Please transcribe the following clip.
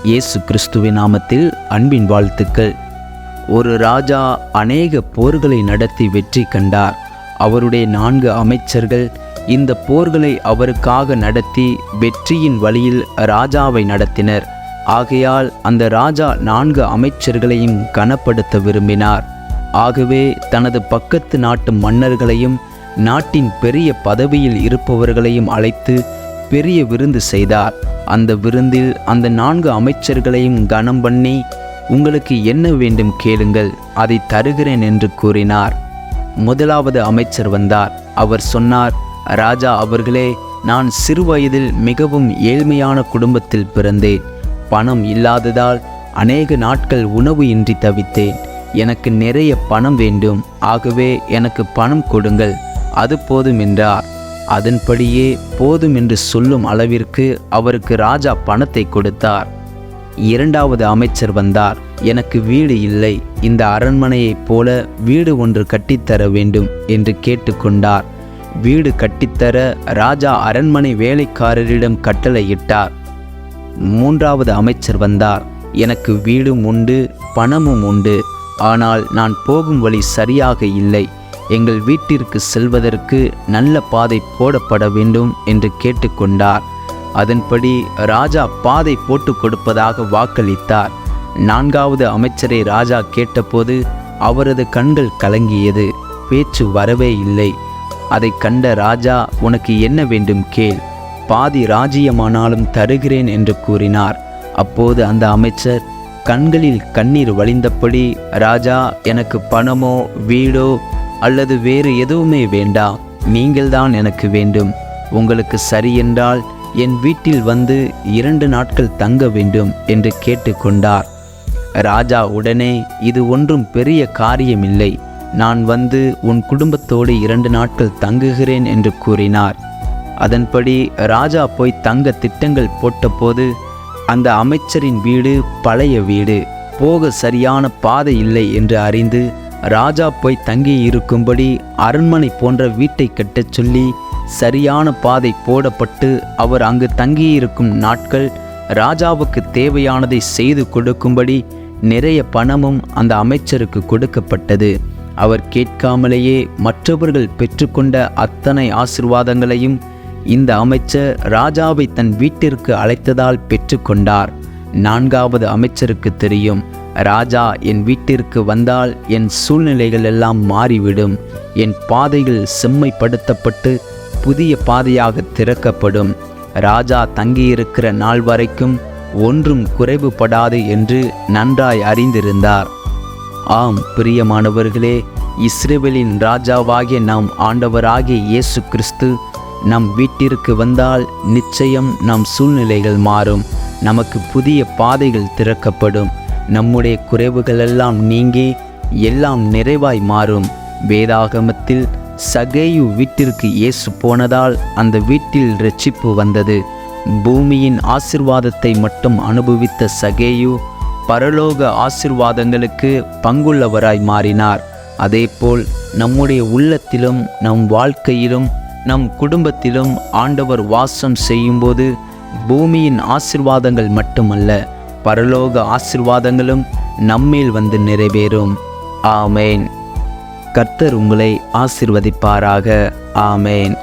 இயேசு கிறிஸ்துவின் நாமத்தில் அன்பின் வாழ்த்துக்கள். ஒரு ராஜா அநேக போர்களை நடத்தி வெற்றி கண்டார். அவருடைய 4 அமைச்சர்கள் இந்த போர்களை அவருக்காக நடத்தி வெற்றியின் வழியில் ராஜாவை நடத்தினர். ஆகையால் அந்த ராஜா 4 அமைச்சர்களையும் கனப்படுத்த விரும்பினார். ஆகவே தனது பக்கத்து நாட்டு மன்னர்களையும் நாட்டின் பெரிய பதவியில் இருப்பவர்களையும் அழைத்து பெரிய விருந்து செய்தார். அந்த விருந்தில் அந்த 4 அமைச்சர்களையும் கனம் பண்ணி, உங்களுக்கு என்ன வேண்டும் கேளுங்கள், அதை தருகிறேன் என்று கூறினார். முதலாவது அமைச்சர் வந்தார். அவர் சொன்னார், ராஜா அவர்களே, நான் சிறுவயதில் மிகவும் ஏழ்மையான குடும்பத்தில் பிறந்தேன். பணம் இல்லாததால் அநேக நாட்கள் உணவு இன்றி தவித்தேன். எனக்கு நிறைய பணம் வேண்டும். ஆகவே எனக்கு பணம் கொடுங்கள், அது போதும் என்றார். அதன்படியே போதும் என்று சொல்லும் அளவிற்கு அவருக்கு ராஜா பணத்தை கொடுத்தார். இரண்டாவது அமைச்சர் வந்தார். எனக்கு வீடு இல்லை, இந்த அரண்மனையைப் போல வீடு ஒன்று கட்டித்தர வேண்டும் என்று கேட்டுக்கொண்டார். வீடு கட்டித்தர ராஜா அரண்மனை வேலைக்காரரிடம் கட்டளையிட்டார். மூன்றாவது அமைச்சர் வந்தார். எனக்கு வீடும் உண்டு, பணமும் உண்டு, ஆனால் நான் போகும் வழி சரியாக இல்லை. எங்கள் வீட்டிற்கு செல்வதற்கு நல்ல பாதை போடப்பட வேண்டும் என்று கேட்டுக்கொண்டார். அதன்படி ராஜா பாதை போட்டு கொடுப்பதாக வாக்களித்தார். நான்காவது அமைச்சரை ராஜா கேட்டபோது அவரது கண்கள் கலங்கியது, பேச்சு வரவே இல்லை. அதை கண்ட ராஜா, உனக்கு என்ன வேண்டும் கேள், பாதி ராஜ்யமானாலும் தருகிறேன் என்று கூறினார். அப்போது அந்த அமைச்சர் கண்களில் கண்ணீர் வழிந்தபடி, ராஜா, எனக்கு பணமோ வீடோ அல்லது வேறு எதுவுமே வேண்டாம், நீங்கள்தான் எனக்கு வேண்டும். உங்களுக்கு சரியென்றால் என் வீட்டில் வந்து 2 நாட்கள் தங்க வேண்டும் என்று கேட்டுக்கொண்டார். ராஜா உடனே, இது ஒன்றும் பெரிய காரியமில்லை, நான் வந்து உன் குடும்பத்தோடு 2 நாட்கள் தங்குகிறேன் என்று கூறினார். அதன்படி ராஜா போய் தங்க திட்டங்கள் போட்டபோது அந்த அமைச்சரின் வீடு பழைய வீடு, போக சரியான பாதை இல்லை என்று அறிந்து ராஜா போய் தங்கியிருக்கும்படி அரண்மனை போன்ற வீட்டை கட்டச் சொல்லி சரியான பாதை போடப்பட்டு அவர் அங்கு தங்கியிருக்கும் நாட்கள் ராஜாவுக்கு தேவையானதை செய்து கொடுக்கும்படி நிறைய பணமும் அந்த அமைச்சருக்கு கொடுக்கப்பட்டது. அவர் கேட்காமலேயே மற்றவர்கள் பெற்றுக்கொண்ட அத்தனை ஆசீர்வாதங்களையும் இந்த அமைச்சர் ராஜாவை தன் வீட்டிற்கு அழைத்ததால் பெற்றுக்கொண்டார். 4வது அமைச்சருக்கு தெரியும், ராஜா என் வீட்டிற்கு வந்தால் என் சூழ்நிலைகள் எல்லாம் மாறிவிடும், என் பாதைகள் செம்மைப்படுத்தப்பட்டு புதிய பாதையாக திறக்கப்படும், ராஜா தங்கியிருக்கிற நாள் வரைக்கும் ஒன்றும் குறைவுபடாது என்று நன்றாய் அறிந்திருந்தார். ஆம் பிரியமானவர்களே, இஸ்ரவேலின் ராஜாவாகிய நம் ஆண்டவராகிய இயேசு கிறிஸ்து நம் வீட்டிற்கு வந்தால் நிச்சயம் நம் சூழ்நிலைகள் மாறும், நமக்கு புதிய பாதைகள் திறக்கப்படும், நம்முடைய குறைவுகளெல்லாம் நீங்கி எல்லாம் நிறைவாய் மாறும். வேதாகமத்தில் சகேயு வீட்டிற்கு இயேசு போனதால் அந்த வீட்டில் இரட்சிப்பு வந்தது. பூமியின் ஆசீர்வாதத்தை மட்டும் அனுபவித்த சகேயு பரலோக ஆசீர்வாதங்களுக்கு பங்குள்ளவராய் மாறினார். அதேபோல் நம்முடைய உள்ளத்திலும் நம் வாழ்க்கையிலும் நம் குடும்பத்திலும் ஆண்டவர் வாசம் செய்யும்போது பூமியின் ஆசீர்வாதங்கள் மட்டுமல்ல, பரலோக ஆசீர்வாதங்களும் நம்மேல் வந்து நிறைவேறும். ஆமேன். கர்த்தர் உங்களை ஆசீர்வதிப்பாராக. ஆமேன்.